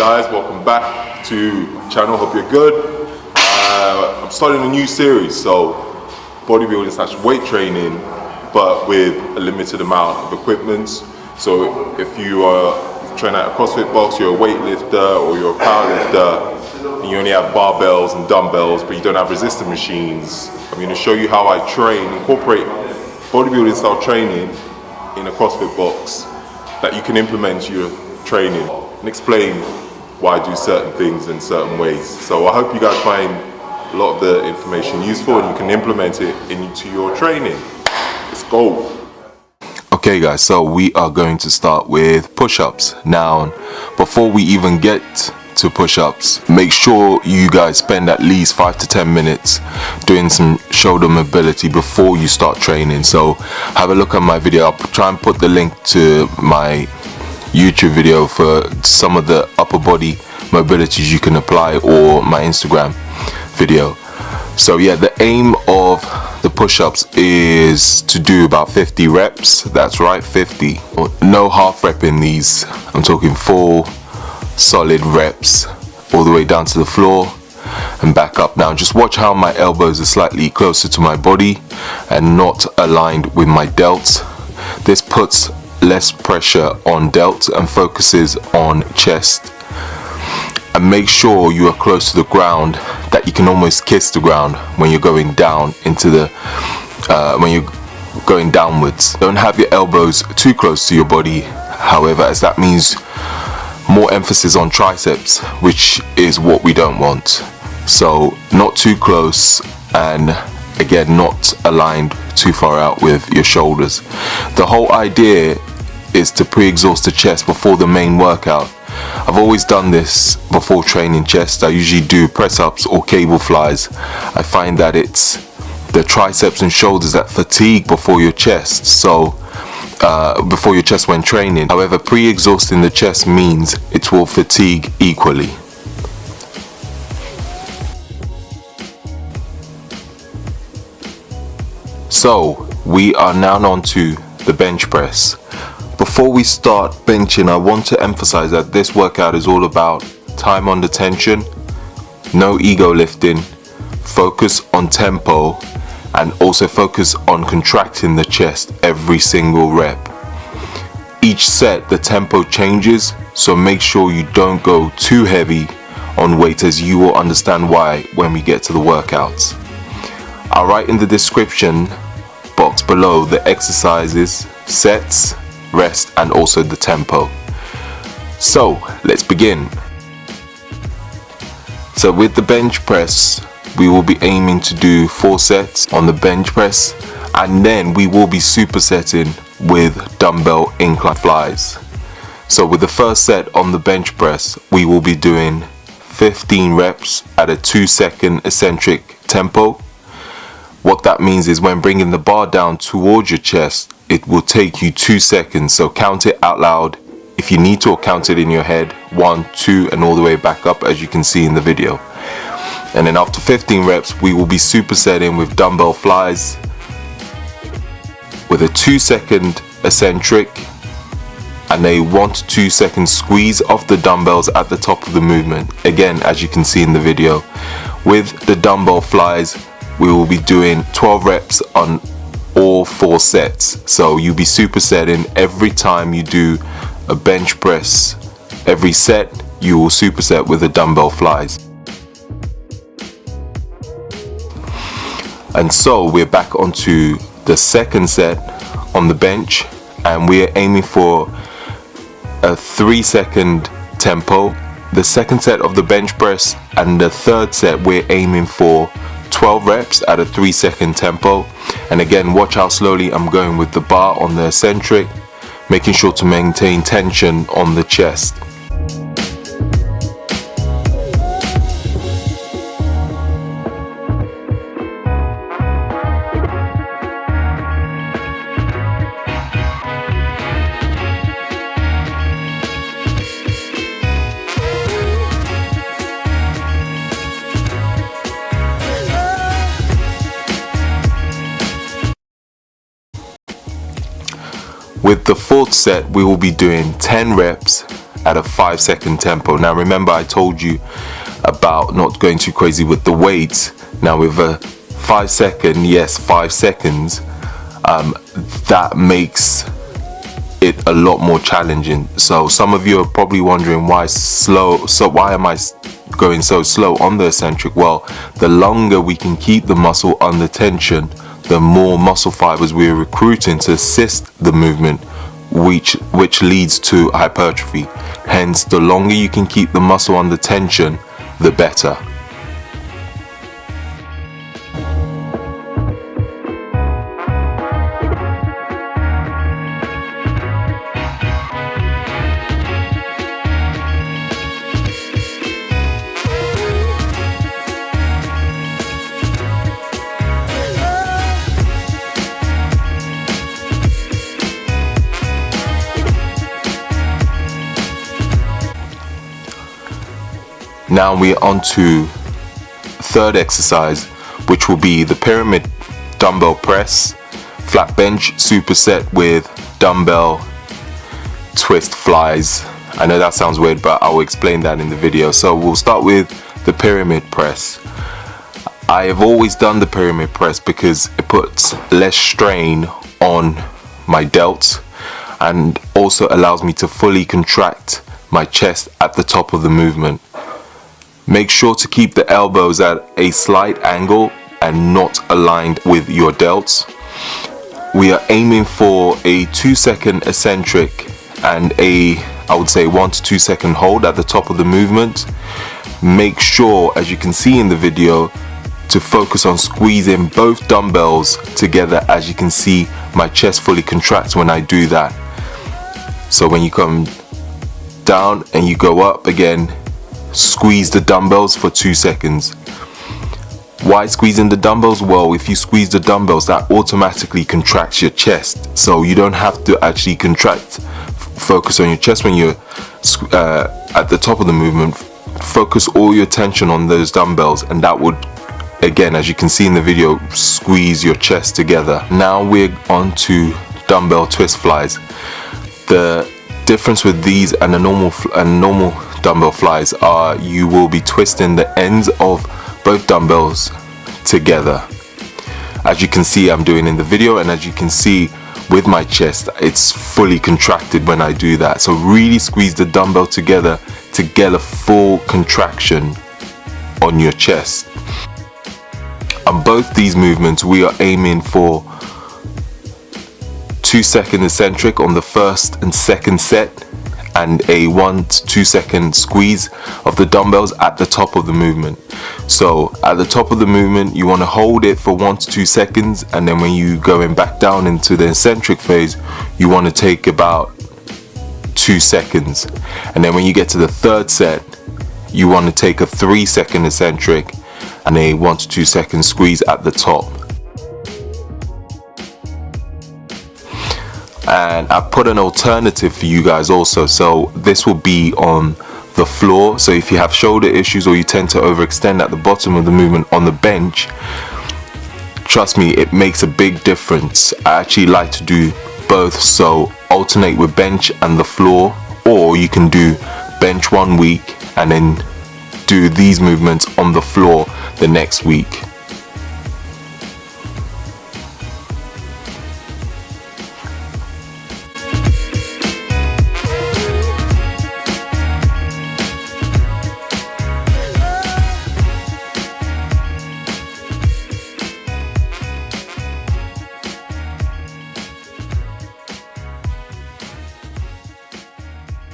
guys, welcome back to my channel. Hope you're good. I'm starting a new series, so bodybuilding / weight training, but with a limited amount of equipment. So if you train at a CrossFit box, you're a weightlifter or you're a powerlifter, and you only have barbells and dumbbells, but you don't have resistance machines, I'm going to show you how I train, incorporate bodybuilding style training in a CrossFit box that you can implement to your training and explain why I do certain things in certain ways. So I hope you guys find a lot of the information useful and you can implement it into your training. Let's go. Okay guys, so we are going to start with push-ups. Now, before we even get to push-ups, make sure you guys spend at least 5 to 10 minutes doing some shoulder mobility before you start training. So have a look at my video. I'll try and put the link to my YouTube video for some of the upper body mobilities you can apply, or my Instagram video. So yeah, the aim of the push-ups is to do about 50 reps. That's right, 50. No half rep in these. I'm talking full solid reps all the way down to the floor and back up. Now just watch how my elbows are slightly closer to my body and not aligned with my delts. This puts less pressure on delts and focuses on chest. And make sure you are close to the ground, that you can almost kiss the ground when you're going down into the when you're going downwards. Don't have your elbows too close to your body, however, as that means more emphasis on triceps, which is what we don't want. So not too close, and again not aligned too far out with your shoulders. The whole idea is to pre-exhaust the chest before the main workout. I've always done this before training chest. I usually do press-ups or cable flies. I find that it's the triceps and shoulders that fatigue before your chest, so before your chest when training. However, pre-exhausting the chest means it will fatigue equally. So we are now on to the bench press. Before we start benching, I want to emphasize that this workout is all about time under tension, no ego lifting, focus on tempo, and also focus on contracting the chest every single rep. Each set the tempo changes, so make sure you don't go too heavy on weight, as you will understand why when we get to the workouts. I'll write in the description box below the exercises, sets, rest, and also the tempo. So let's begin. So with the bench press, we will be aiming to do 4 sets on the bench press, and then we will be supersetting with dumbbell incline flies. So with the first set on the bench press, we will be doing 15 reps at a 2-second eccentric tempo. What that means is when bringing the bar down towards your chest, it will take you 2 seconds. So count it out loud. If you need to, or count it in your head, 1, 2, and all the way back up, as you can see in the video. And then after 15 reps, we will be supersetting with dumbbell flies with a 2-second eccentric and a 1 to 2 second squeeze off the dumbbells at the top of the movement. Again, as you can see in the video, with the dumbbell flies, we will be doing 12 reps on all 4 sets. So you'll be supersetting every time you do a bench press. Every set you will superset with the dumbbell flies. And so we're back onto the second set on the bench, and we're aiming for a 3-second tempo. The second set of the bench press and the third set, we're aiming for 12 reps at a 3-second tempo. And again, watch how slowly I'm going with the bar on the eccentric, making sure to maintain tension on the chest. With the fourth set, we will be doing 10 reps at a 5-second tempo. Now remember, I told you about not going too crazy with the weights. Now with a 5 second, yes, 5 seconds, that makes it a lot more challenging. So some of you are probably wondering why slow, so why am I going so slow on the eccentric? Well, the longer we can keep the muscle under tension, the more muscle fibers we're recruiting to assist the movement, which leads to hypertrophy. Hence, the longer you can keep the muscle under tension, the better. Now we're on to third exercise, which will be the pyramid dumbbell press, flat bench superset with dumbbell twist flies. I know that sounds weird, but I'll explain that in the video. So we'll start with the pyramid press. I have always done the pyramid press because it puts less strain on my delts and also allows me to fully contract my chest at the top of the movement. Make sure to keep the elbows at a slight angle and not aligned with your delts. We are aiming for a 2-second eccentric and I would say 1 to 2 second hold at the top of the movement. Make sure, as you can see in the video, to focus on squeezing both dumbbells together. As you can see, my chest fully contracts when I do that. So when you come down and you go up again, squeeze the dumbbells for 2 seconds. Why squeezing the dumbbells? Well, if you squeeze the dumbbells, that automatically contracts your chest, so you don't have to actually contract. Focus on your chest when you're at the top of the movement. Focus all your tension on those dumbbells, and that would, again, as you can see in the video, squeeze your chest together. Now we're on to dumbbell twist flies. The difference with these and a normal dumbbell flies are you will be twisting the ends of both dumbbells together, as you can see I'm doing in the video, and as you can see with my chest, it's fully contracted when I do that. So really squeeze the dumbbell together to get a full contraction on your chest. On both these movements, we are aiming for 2-second eccentric on the first and second set, and a 1 to 2 second squeeze of the dumbbells at the top of the movement. So at the top of the movement, you want to hold it for 1 to 2 seconds, and then when you going back down into the eccentric phase, you want to take about 2 seconds. And then when you get to the third set, you want to take a 3-second eccentric and a 1 to 2 second squeeze at the top. And I put an alternative for you guys also, so this will be on the floor. So if you have shoulder issues or you tend to overextend at the bottom of the movement on the bench, trust me, it makes a big difference. I actually like to do both, so alternate with bench and the floor, or you can do bench 1 week and then do these movements on the floor the next week.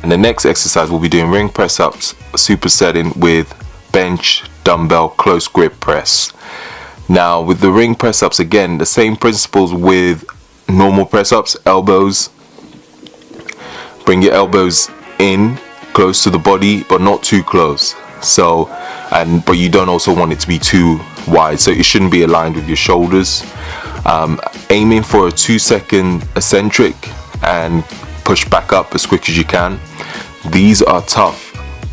And the next exercise we'll be doing ring press ups, supersetting with bench dumbbell close grip press. Now with the ring press ups, again, the same principles with normal press ups. Elbows, bring your elbows in close to the body but not too close. So, but you don't also want it to be too wide, so it shouldn't be aligned with your shoulders. Aiming for a 2-second eccentric and push back up as quick as you can. These are tough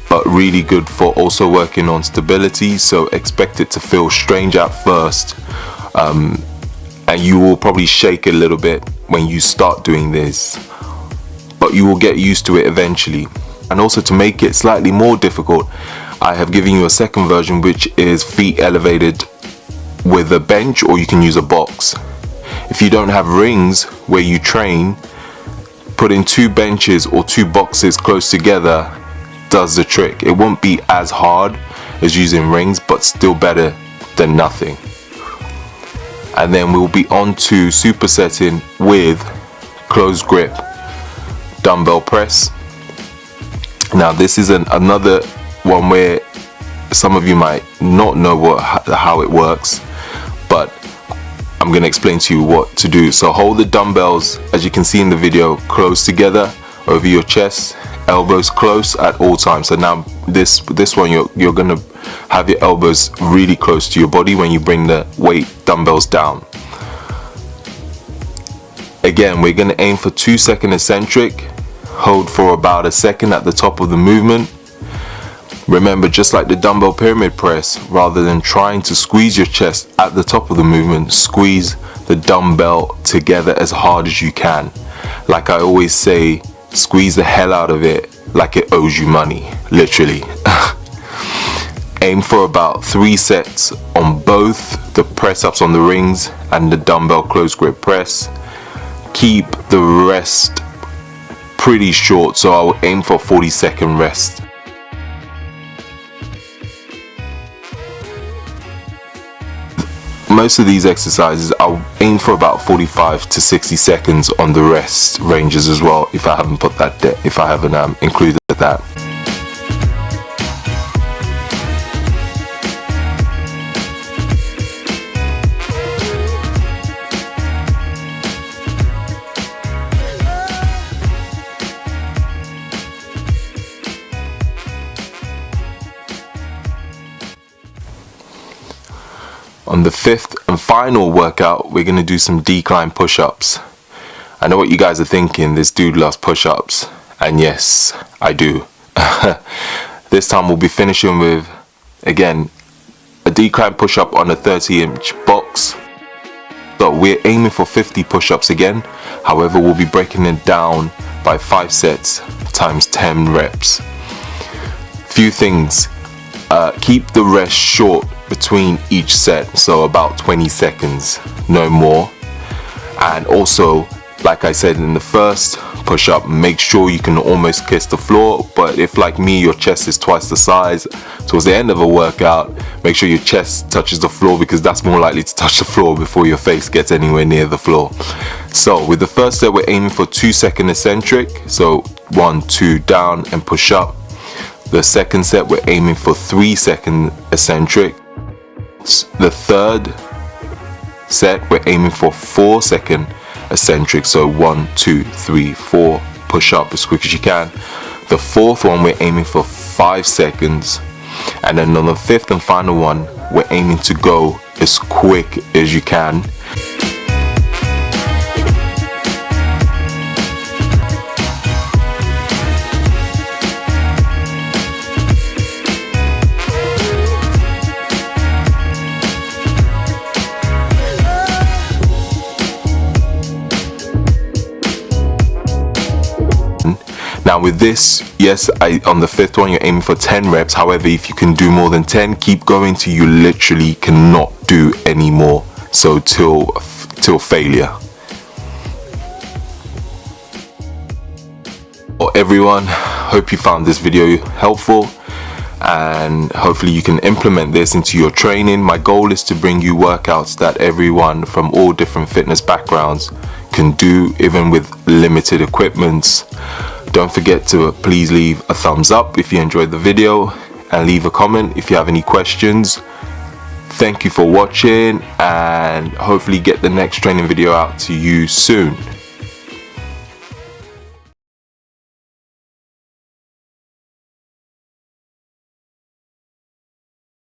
but really good for also working on stability, so expect it to feel strange at first, and you will probably shake a little bit when you start doing this, but you will get used to it eventually. And also to make it slightly more difficult, I have given you a second version, which is feet elevated with a bench, or you can use a box. If you don't have rings where you train, putting 2 benches or 2 boxes close together does the trick. It won't be as hard as using rings, but still better than nothing. And then we'll be on to supersetting with close grip dumbbell press. Now this is another one where some of you might not know how it works, but I'm going to explain to you what to do. So hold the dumbbells, as you can see in the video, close together over your chest, elbows close at all times. So now this one, you're going to have your elbows really close to your body when you bring the weight dumbbells down. Again, we're going to aim for 2-second eccentric. Hold for about a second at the top of the movement. Remember, just like the dumbbell pyramid press, rather than trying to squeeze your chest at the top of the movement, squeeze the dumbbell together as hard as you can. Like I always say, squeeze the hell out of it like it owes you money, literally. Aim for about 3 sets on both the press ups on the rings and the dumbbell close grip press. Keep the rest pretty short, so I'll aim for 40-second rest. Most of these exercises I'll aim for about 45 to 60 seconds on the rest ranges as well, if I haven't put that there, if I haven't included that. On the 5th and final workout, we're going to do some decline push-ups. I know what you guys are thinking, this dude loves push-ups. And yes, I do. This time we'll be finishing with, again, a decline push-up on a 30-inch box. So we're aiming for 50 push-ups again. However, we'll be breaking it down by 5 sets times 10 reps. Few things. Keep the rest short between each set, so about 20 seconds, no more. And also, like I said in the first push-up, make sure you can almost kiss the floor. But if, like me, your chest is twice the size, towards the end of a workout, make sure your chest touches the floor, because that's more likely to touch the floor before your face gets anywhere near the floor. So with the first set, we're aiming for 2-second eccentric, so 1, 2 down and push up. The second set, we're aiming for 3-second eccentric. The third set, we're aiming for 4-second eccentric, so 1, 2, 3, 4, push up as quick as you can. The fourth one, we're aiming for 5 seconds, and then on the 5th and final one, we're aiming to go as quick as you can. Now with this, yes, on the 5th one, you're aiming for 10 reps. However, if you can do more than 10, keep going till you literally cannot do any more. So till failure. Well, everyone, hope you found this video helpful, and hopefully you can implement this into your training. My goal is to bring you workouts that everyone from all different fitness backgrounds can do, even with limited equipment. Don't forget to please leave a thumbs up if you enjoyed the video, and leave a comment if you have any questions. Thank you for watching, and hopefully get the next training video out to you soon.